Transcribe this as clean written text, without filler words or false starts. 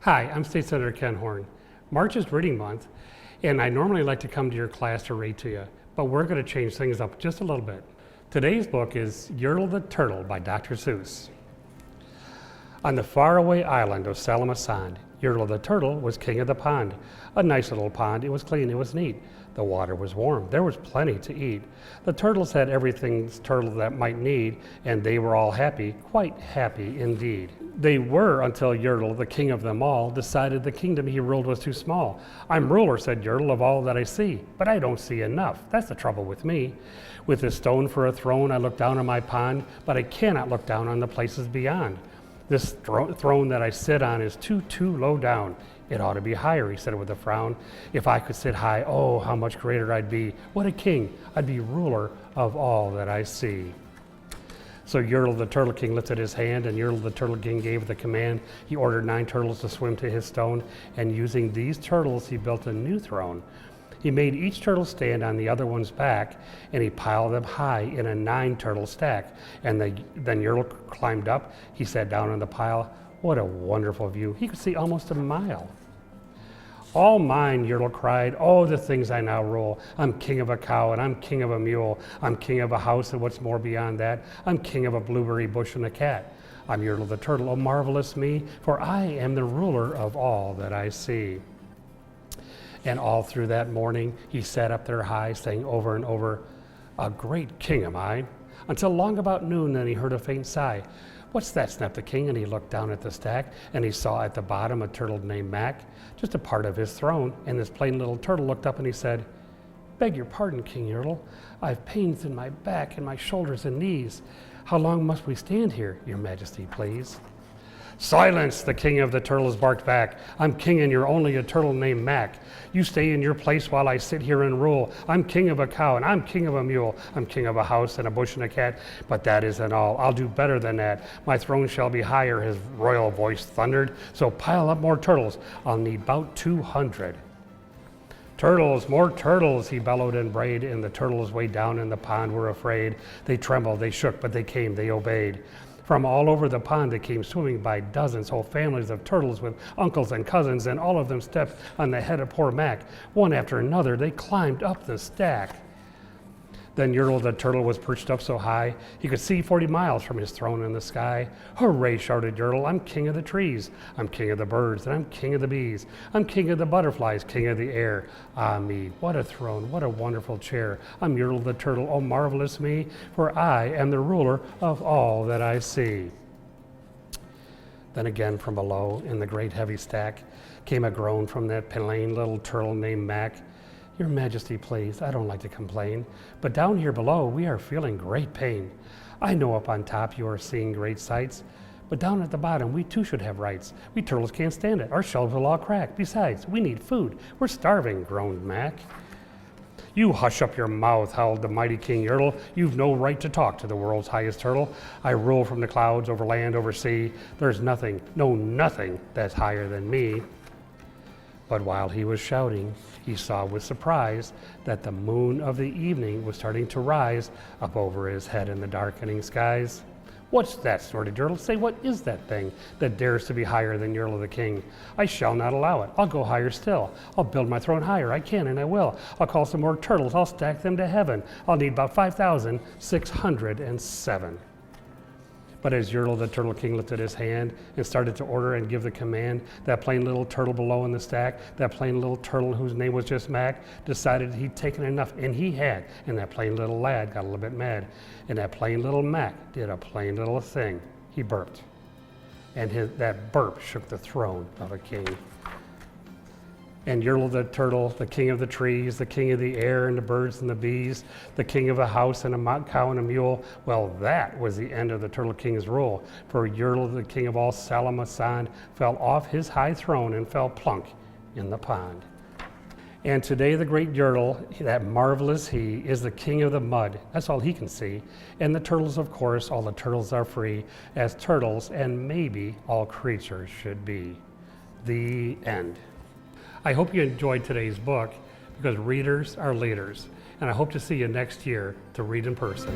Hi, I'm State Senator Ken Horn. March is reading month, and I normally like to come to your class to read to you, but we're going to change things up just a little bit. Today's book is Yertle the Turtle by Dr. Seuss. On the faraway island of Salamasand, Yertle the Turtle was king of the pond. A nice little pond. It was clean, it was neat. The water was warm. There was plenty to eat. The turtles had everything turtle that might need, and they were all happy, quite happy indeed. They were until Yertle, the king of them all, decided the kingdom he ruled was too small. "I'm ruler," said Yertle, "of all that I see, but I don't see enough. That's the trouble with me. With this stone for a throne, I look down on my pond, but I cannot look down on the places beyond. This throne that I sit on is too low down. It ought to be higher," he said with a frown. "If I could sit high, oh, how much greater I'd be. What a king! I'd be ruler of all that I see." So Yertle the Turtle King lifted his hand, and Yertle the Turtle King gave the command. He ordered 9 turtles to swim to his stone, and using these turtles, he built a new throne. He made each turtle stand on the other one's back, and he piled them high in a 9-turtle stack. And then Yertle climbed up. He sat down on the pile. What a wonderful view. He could see almost a mile. "All mine," Yertle cried. "Oh, the things I now rule. I'm king of a cow, and I'm king of a mule. I'm king of a house, and what's more beyond that, I'm king of a blueberry bush and a cat. I'm Yertle the Turtle, oh marvelous me, for I am the ruler of all that I see." And all through that morning, he sat up there high, saying over and over, "A great king am I," until long about noon, then he heard a faint sigh. "What's that?" snapped the king, and he looked down at the stack, and he saw at the bottom a turtle named Mac, just a part of his throne, and this plain little turtle looked up and he said, "Beg your pardon, King Yertle, I've pains in my back and my shoulders and knees. How long must we stand here, your majesty, please?" "Silence!" the king of the turtles barked back. "I'm king and you're only a turtle named Mac. You stay in your place while I sit here and rule. I'm king of a cow and I'm king of a mule. I'm king of a house and a bush and a cat. But that isn't all. I'll do better than that. My throne shall be higher," his royal voice thundered. "So pile up more turtles. I'll need about 200. "Turtles, more turtles," he bellowed and brayed, and the turtles way down in the pond were afraid. They trembled, they shook, but they came, they obeyed. From all over the pond they came swimming by dozens, whole families of turtles with uncles and cousins, and all of them stepped on the head of poor Mac. One after another, they climbed up the stack. Then Yertle the Turtle was perched up so high, he could see 40 miles from his throne in the sky. "Hooray," shouted Yertle, "I'm king of the trees. I'm king of the birds, and I'm king of the bees. I'm king of the butterflies, king of the air. Ah me, what a throne, what a wonderful chair. I'm Yertle the Turtle, oh marvelous me, for I am the ruler of all that I see." Then again from below, in the great heavy stack, came a groan from that plain little turtle named Mac. "Your majesty, please, I don't like to complain, but down here below we are feeling great pain. I know up on top you are seeing great sights, but down at the bottom we too should have rights. We turtles can't stand it, our shells will all crack. Besides, we need food, we're starving," groaned Mac. "You hush up your mouth," howled the mighty King Yertle. "You've no right to talk to the world's highest turtle. I rule from the clouds, over land, over sea. There's nothing, no nothing, that's higher than me." But while he was shouting, he saw with surprise that the moon of the evening was starting to rise up over his head in the darkening skies. "What's that?" snorted Yertle. "Say, what is that thing that dares to be higher than Yertle the King? I shall not allow it. I'll go higher still. I'll build my throne higher. I can and I will. I'll call some more turtles. I'll stack them to heaven. I'll need about 5,607. But as Yertle the Turtle King lifted his hand and started to order and give the command, that plain little turtle below in the stack, that plain little turtle whose name was just Mac, decided he'd taken enough, and he had. And that plain little lad got a little bit mad. And that plain little Mac did a plain little thing. He burped. And that burp shook the throne of a king. And Yertle the Turtle, the king of the trees, the king of the air and the birds and the bees, the king of a house and a cow and a mule, well, that was the end of the Turtle King's rule. For Yertle, the king of all Salamasand, fell off his high throne and fell plunk in the pond. And today the great Yertle, that marvelous he, is the king of the mud. That's all he can see. And the turtles, of course, all the turtles are free, as turtles and maybe all creatures should be. The end. I hope you enjoyed today's book, because readers are leaders, and I hope to see you next year to read in person.